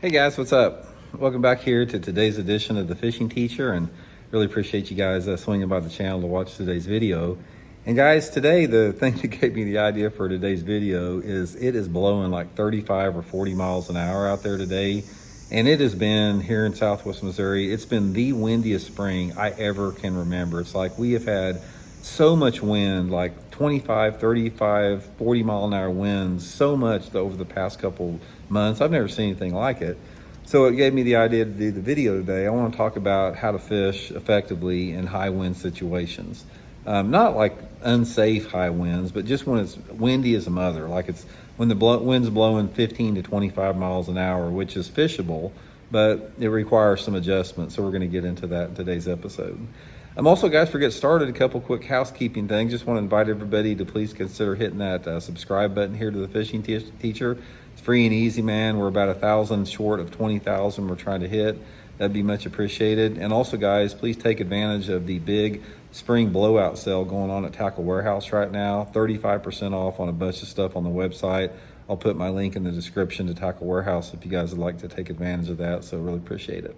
Hey guys, what's up? Welcome back here to today's edition of The Fishing Teacher, and really appreciate you guys swinging by the channel to watch today's video. And guys, today the thing that gave me the idea for today's video is it is blowing like 35 or 40 miles an hour out there today. And it has been here in Southwest Missouri, it's been the windiest spring I ever can remember. It's like we have had so much wind, like 25, 35, 40 mile an hour winds, so much over the past couple months. I've never seen anything like it. So it gave me the idea to do the video today. I want to talk about how to fish effectively in high wind situations. Not like unsafe high winds, but just when it's windy as a mother, like it's when the wind's blowing 15 to 25 miles an hour, which is fishable, but it requires some adjustment. So we're going to get into that in today's episode. Also, guys, before we get started, a couple quick housekeeping things. Just want to invite everybody to please consider hitting that subscribe button here to The Fishing Teacher. It's free and easy, man. We're about 1,000 short of 20,000 we're trying to hit. That'd be much appreciated. And also, guys, please take advantage of the big spring blowout sale going on at Tackle Warehouse right now. 35% off on a bunch of stuff on the website. I'll put my link in the description to Tackle Warehouse if you guys would like to take advantage of that. So really appreciate it.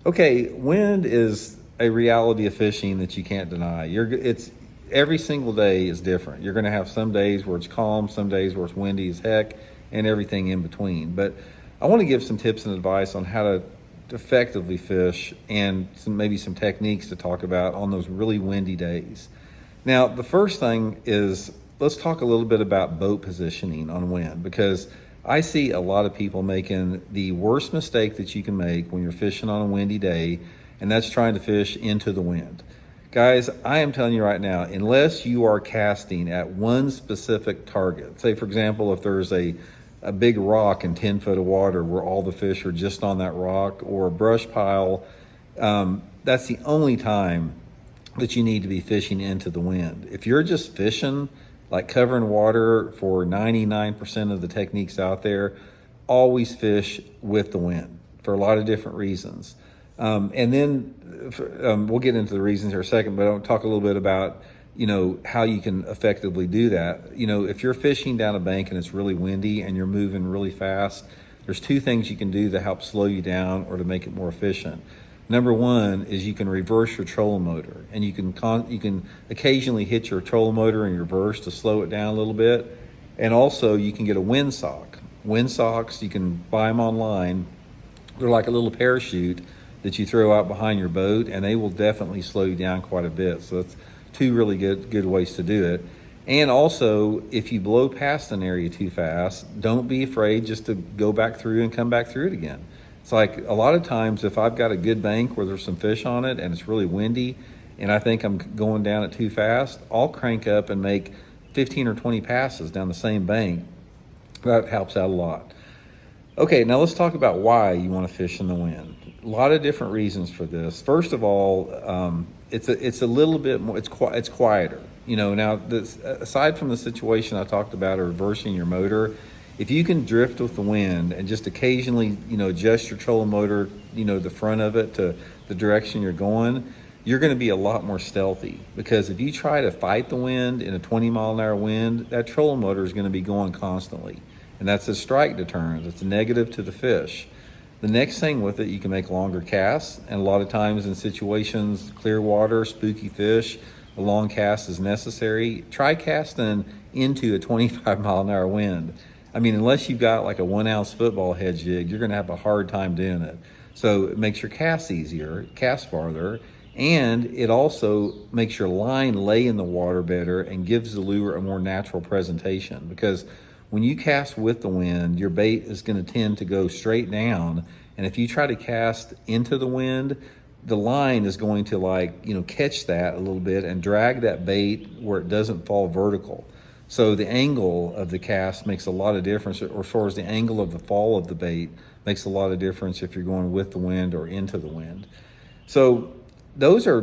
Okay, wind is a reality of fishing that you can't deny. It's every single day is different. You're going to have some days where it's calm, some days where it's windy as heck, and everything in between. But I want to give some tips and advice on how to effectively fish and maybe some techniques to talk about on those really windy days. Now, the first thing is let's talk a little bit about boat positioning on wind, because I see a lot of people making the worst mistake that you can make when you're fishing on a windy day, and that's trying to fish into the wind. Guys, I am telling you right now, unless you are casting at one specific target, say for example, if there's a big rock in 10 foot of water where all the fish are just on that rock, or a brush pile, that's the only time that you need to be fishing into the wind. If you're just fishing, like covering water for 99% of the techniques out there, always fish with the wind for a lot of different reasons. And then we'll get into the reasons here in a second, but I'll talk a little bit about, how you can effectively do that. If you're fishing down a bank and it's really windy and you're moving really fast, there's two things you can do to help slow you down or to make it more efficient. Number one is you can reverse your trolling motor, and you can occasionally hit your trolling motor in reverse to slow it down a little bit. And also you can get a wind sock. Wind socks, you can buy them online. They're like a little parachute that you throw out behind your boat, and they will definitely slow you down quite a bit. So that's two really good ways to do it. And also, if you blow past an area too fast, don't be afraid just to go back through and come back through it again. It's like a lot of times if I've got a good bank where there's some fish on it and it's really windy and I think I'm going down it too fast, I'll crank up and make 15 or 20 passes down the same bank. That helps out a lot. Okay, now let's talk about why you want to fish in the wind. A lot of different reasons for this. First of all, it's a little bit more. It's quieter. Now aside from the situation I talked about, of reversing your motor, if you can drift with the wind and just occasionally, adjust your trolling motor, the front of it to the direction you're going, you're going to be a lot more stealthy. Because if you try to fight the wind in a 20 mile an hour wind, that trolling motor is going to be going constantly. And that's a strike deterrent. It's a negative to the fish. The next thing with it, you can make longer casts. And a lot of times in situations, clear water, spooky fish, a long cast is necessary. Try casting into a 25 mile an hour wind. I mean, unless you've got like a 1 ounce football head jig, you're going to have a hard time doing it. So it makes your cast easier, cast farther, and it also makes your line lay in the water better and gives the lure a more natural presentation. Because when you cast with the wind, your bait is going to tend to go straight down. And if you try to cast into the wind, the line is going to catch that a little bit and drag that bait where it doesn't fall vertical. So the angle of the cast makes a lot of difference, or as far as the angle of the fall of the bait makes a lot of difference if you're going with the wind or into the wind. So those are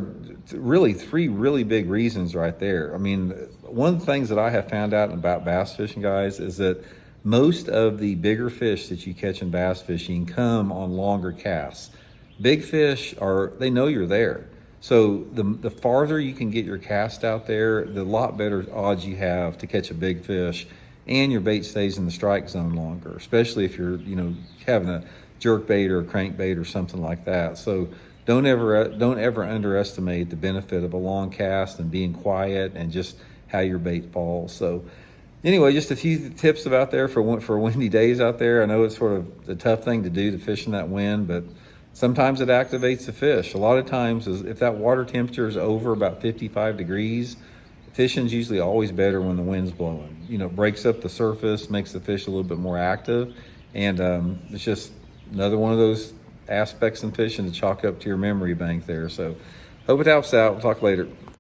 really three really big reasons right there. I mean, one of the things that I have found out about bass fishing, guys, is that most of the bigger fish that you catch in bass fishing come on longer casts. Big fish they know you're there. So the farther you can get your cast out there, the lot better odds you have to catch a big fish and your bait stays in the strike zone longer, especially if you're, having a jerk bait or a crank bait or something like that. So don't ever underestimate the benefit of a long cast and being quiet and just how your bait falls. So anyway, just a few tips about there for windy days out there. I know it's sort of a tough thing to do to fish in that wind, but sometimes it activates the fish. A lot of times, if that water temperature is over about 55 degrees, fishing's usually always better when the wind's blowing. It breaks up the surface, makes the fish a little bit more active, and it's just another one of those aspects in fishing to chalk up to your memory bank there. So hope it helps out. We'll talk later.